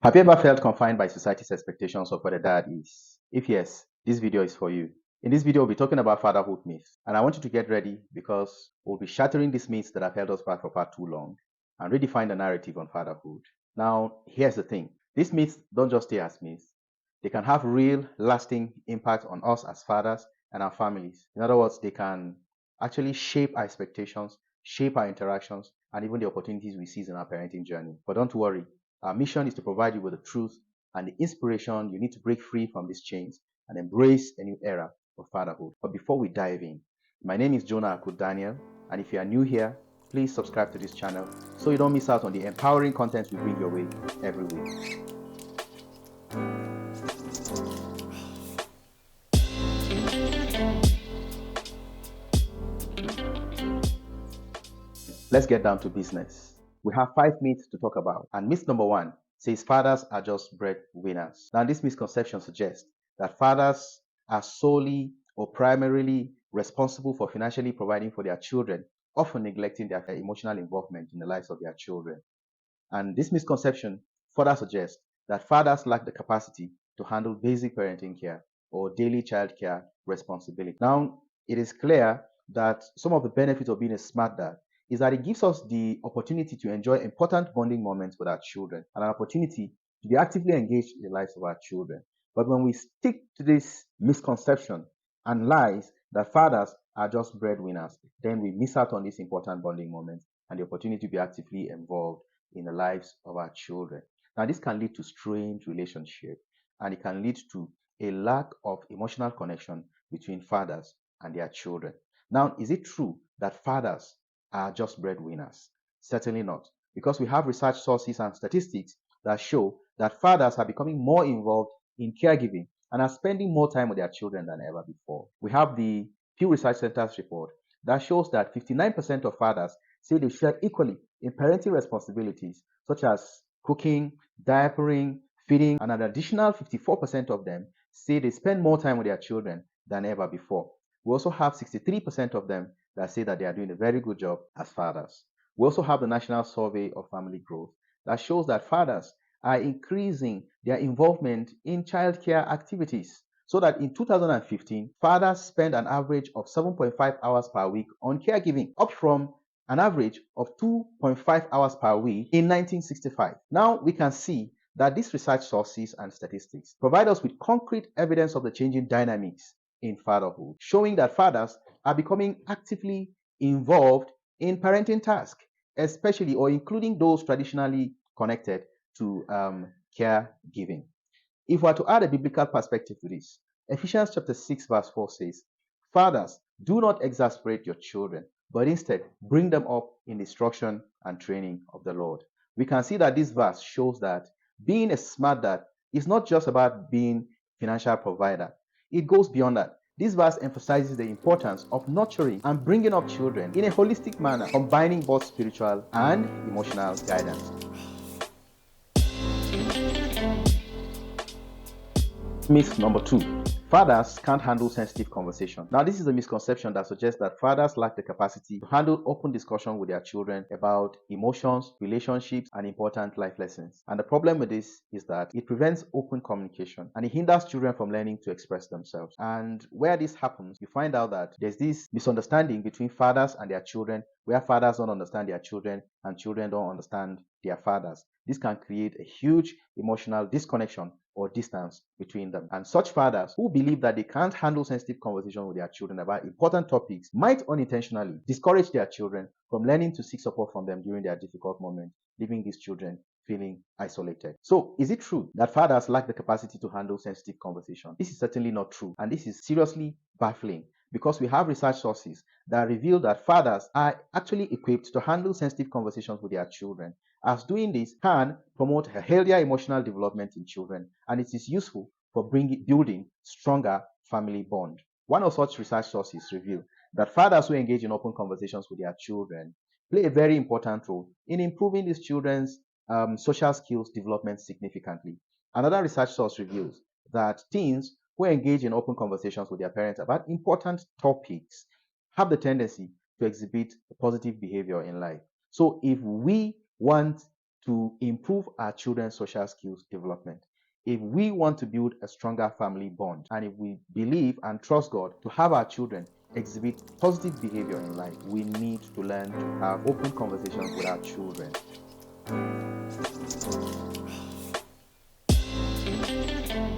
Have you ever felt confined by society's expectations of what a dad is? If yes, this video is for you. In this video, we'll be talking about fatherhood myths. And I want you to get ready because we'll be shattering these myths that have held us back for far too long and redefine the narrative on fatherhood. Now, here's the thing. These myths don't just stay as myths. They can have real, lasting impact on us as fathers and our families. In other words, they can actually shape our expectations, shape our interactions, and even the opportunities we seize in our parenting journey. But don't worry, our mission is to provide you with the truth and the inspiration you need to break free from these chains and embrace a new era of fatherhood. But before we dive in, my name is Jonah Akut Daniel, and if you are new here, please subscribe to this channel so you don't miss out on the empowering content we bring your way every week. Let's get down to business. We have 5 myths to talk about, and myth number 1 says fathers are just breadwinners. Now, this misconception suggests that fathers are solely or primarily responsible for financially providing for their children, often neglecting their emotional involvement in the lives of their children. And this misconception further suggests that fathers lack the capacity to handle basic parenting care or daily child care responsibility. Now, it is clear that some of the benefits of being a smart dad is that it gives us the opportunity to enjoy important bonding moments with our children and an opportunity to be actively engaged in the lives of our children. But when we stick to this misconception and lies that fathers are just breadwinners, then we miss out on these important bonding moments and the opportunity to be actively involved in the lives of our children. Now, this can lead to strained relationships and it can lead to a lack of emotional connection between fathers and their children. Now, is it true that fathers are just breadwinners? Certainly not, because we have research sources and statistics that show that fathers are becoming more involved in caregiving and are spending more time with their children than ever before. We have the Pew Research Center's report that shows that 59% of fathers say they share equally in parenting responsibilities such as cooking, diapering, feeding, and an additional 54% of them say they spend more time with their children than ever before. We also have 63% of them that say that they are doing a very good job as fathers. We also have the National Survey of Family Growth that shows that fathers are increasing their involvement in childcare activities, so that in 2015, fathers spent an average of 7.5 hours per week on caregiving, up from an average of 2.5 hours per week in 1965. Now we can see that these research sources and statistics provide us with concrete evidence of the changing dynamics in fatherhood, showing that fathers are becoming actively involved in parenting tasks, especially or including those traditionally connected to caregiving. If we are to add a biblical perspective to this, Ephesians chapter 6 verse 4 says, "Fathers, do not exasperate your children, but instead bring them up in the instruction and training of the Lord." We can see that this verse shows that being a smart dad is not just about being a financial provider. It goes beyond that. This verse emphasizes the importance of nurturing and bringing up children in a holistic manner, combining both spiritual and emotional guidance. Myth number 2. Fathers can't handle sensitive conversation. Now, this is a misconception that suggests that fathers lack the capacity to handle open discussion with their children about emotions, relationships, and important life lessons. And the problem with this is that it prevents open communication and it hinders children from learning to express themselves. And where this happens, you find out that there's this misunderstanding between fathers and their children, where fathers don't understand their children and children don't understand their fathers. This can create a huge emotional disconnection or distance between them. And such fathers who believe that they can't handle sensitive conversation with their children about important topics might unintentionally discourage their children from learning to seek support from them during their difficult moments, leaving these children feeling isolated. So, is it true that fathers lack the capacity to handle sensitive conversation? This is certainly not true, and this is seriously baffling, because we have research sources that reveal that fathers are actually equipped to handle sensitive conversations with their children, as doing this can promote a healthier emotional development in children, and it is useful for building stronger family bond. One of such research sources reveal that fathers who engage in open conversations with their children play a very important role in improving these children's social skills development significantly. Another research source reveals that teens who engage in open conversations with their parents about important topics have the tendency to exhibit positive behavior in life. So if we want to improve our children's social skills development. If we want to build a stronger family bond, and if we believe and trust God to have our children exhibit positive behavior in life, we need to learn to have open conversations with our children.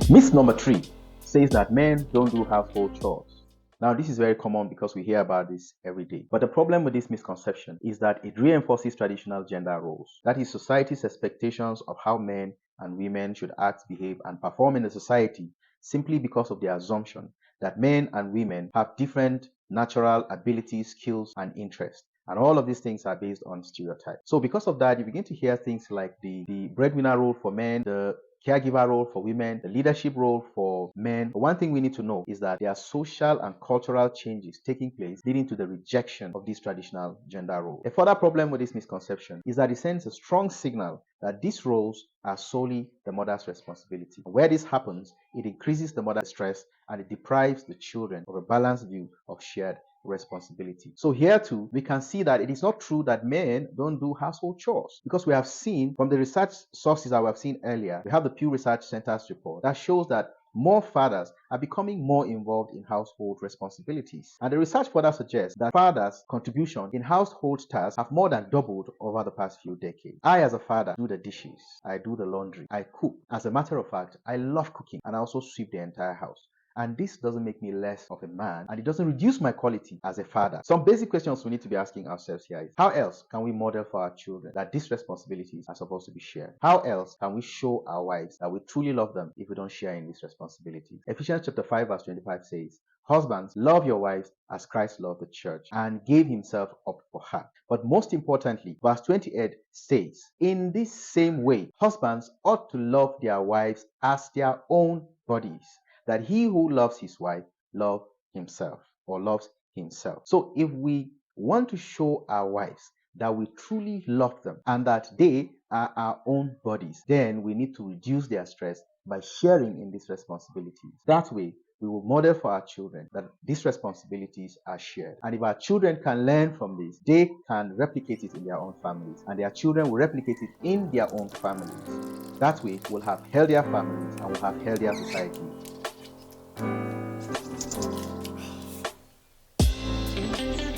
Myth number 3 says that men don't do household chores. Now, this is very common because we hear about this every day. But the problem with this misconception is that it reinforces traditional gender roles. That is, society's expectations of how men and women should act, behave, and perform in the society simply because of the assumption that men and women have different natural abilities, skills, and interests. And all of these things are based on stereotypes. So because of that, you begin to hear things like the breadwinner role for men, the caregiver role for women, the leadership role for men. But one thing we need to know is that there are social and cultural changes taking place leading to the rejection of these traditional gender roles. A further problem with this misconception is that it sends a strong signal that these roles are solely the mother's responsibility. Where this happens, it increases the mother's stress and it deprives the children of a balanced view of shared responsibility. So here too, we can see that it is not true that men don't do household chores, because we have seen from the research sources that we have seen earlier, we have the Pew Research Center's report that shows that more fathers are becoming more involved in household responsibilities. And the research further suggests that fathers' contribution in household tasks have more than doubled over the past few decades. I, as a father, do the dishes, I do the laundry, I cook. As a matter of fact, I love cooking, and I also sweep the entire house. And this doesn't make me less of a man, and it doesn't reduce my quality as a father. Some basic questions we need to be asking ourselves here is, how else can we model for our children that these responsibilities are supposed to be shared? How else can we show our wives that we truly love them if we don't share in these responsibilities? Ephesians chapter 5 verse 25 says, "Husbands, love your wives as Christ loved the church and gave himself up for her." But most importantly, verse 28 says, "In this same way, husbands ought to love their wives as their own bodies. That he who loves his wife loves himself," or loves himself. So if we want to show our wives that we truly love them and that they are our own bodies, then we need to reduce their stress by sharing in these responsibilities. That way, we will model for our children that these responsibilities are shared. And if our children can learn from this, they can replicate it in their own families, and their children will replicate it in their own families. That way, we'll have healthier families and we'll have healthier societies.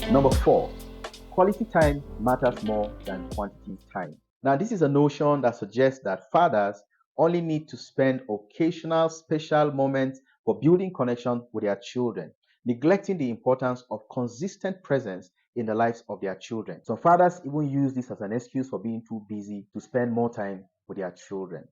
Number 4, quality time matters more than quantity time. Now, this is a notion that suggests that fathers only need to spend occasional special moments for building connection with their children, neglecting the importance of consistent presence in the lives of their children. Some fathers even use this as an excuse for being too busy to spend more time with their children.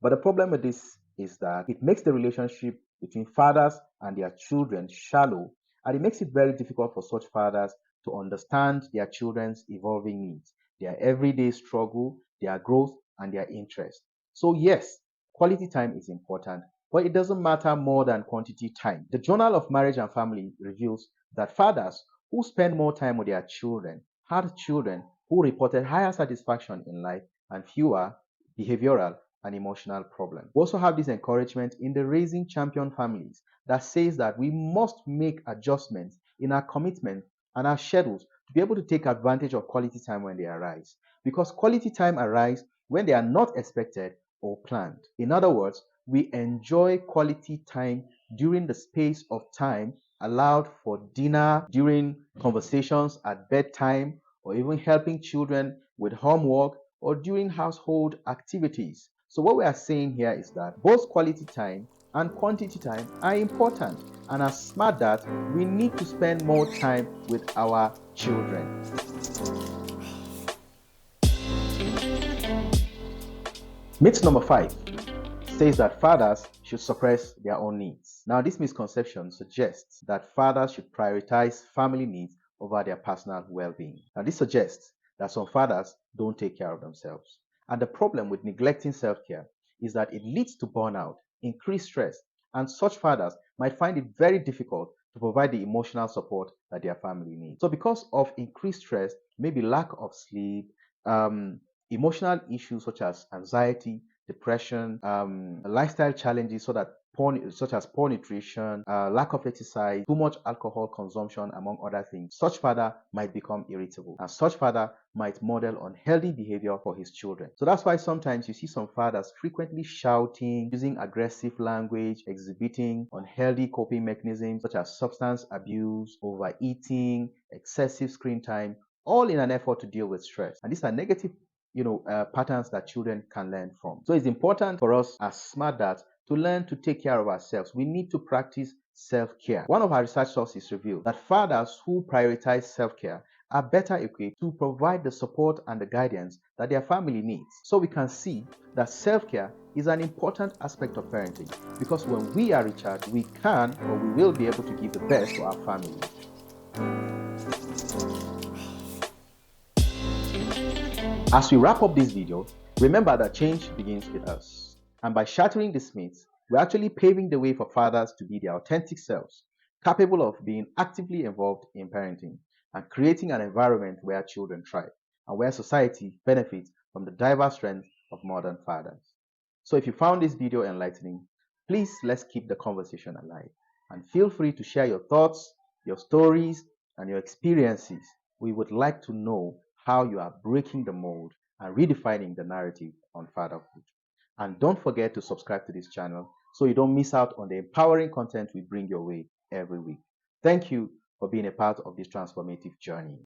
But the problem with this is that it makes the relationship between fathers and their children shallow, and it makes it very difficult for such fathers to understand their children's evolving needs, their everyday struggle, their growth, and their interest. So yes, quality time is important, but it doesn't matter more than quantity time. The Journal of Marriage and Family reveals that fathers who spend more time with their children had children who reported higher satisfaction in life and fewer behavioral and emotional problems. We also have this encouragement in the Raising Champion Families that says that we must make adjustments in our commitment and our schedules to be able to take advantage of quality time when they arise. Because quality time arises when they are not expected or planned. In other words, we enjoy quality time during the space of time allowed for dinner, during conversations at bedtime, or even helping children with homework, or during household activities. So what we are saying here is that both quality time and quantity time are important, and as smart that we need to spend more time with our children. Myth number 5 says that fathers should suppress their own needs. Now, this misconception suggests that fathers should prioritize family needs over their personal well-being. Now, this suggests that some fathers don't take care of themselves. And the problem with neglecting self-care is that it leads to burnout, increased stress, and such fathers might find it very difficult to provide the emotional support that their family needs. So because of increased stress, maybe lack of sleep, emotional issues such as anxiety, depression, lifestyle challenges, so that such as poor nutrition, lack of exercise, too much alcohol consumption, among other things, such father might become irritable, and such father might model unhealthy behavior for his children. So that's why sometimes you see some fathers frequently shouting, using aggressive language, exhibiting unhealthy coping mechanisms such as substance abuse, overeating, excessive screen time, all in an effort to deal with stress. And these are negative patterns that children can learn from. So it's important for us as smart dads to learn to take care of ourselves. We need to practice self-care. One of our research sources revealed that fathers who prioritize self-care are better equipped to provide the support and the guidance that their family needs. So we can see that self-care is an important aspect of parenting, because when we are recharged, we can or we will be able to give the best to our family. As we wrap up this video, remember that change begins with us. And by shattering these myths, we're actually paving the way for fathers to be their authentic selves, capable of being actively involved in parenting and creating an environment where children thrive and where society benefits from the diverse strengths of modern fathers. So if you found this video enlightening, please let's keep the conversation alive, and feel free to share your thoughts, your stories, and your experiences. We would like to know how you are breaking the mold and redefining the narrative on fatherhood. And don't forget to subscribe to this channel so you don't miss out on the empowering content we bring your way every week. Thank you for being a part of this transformative journey.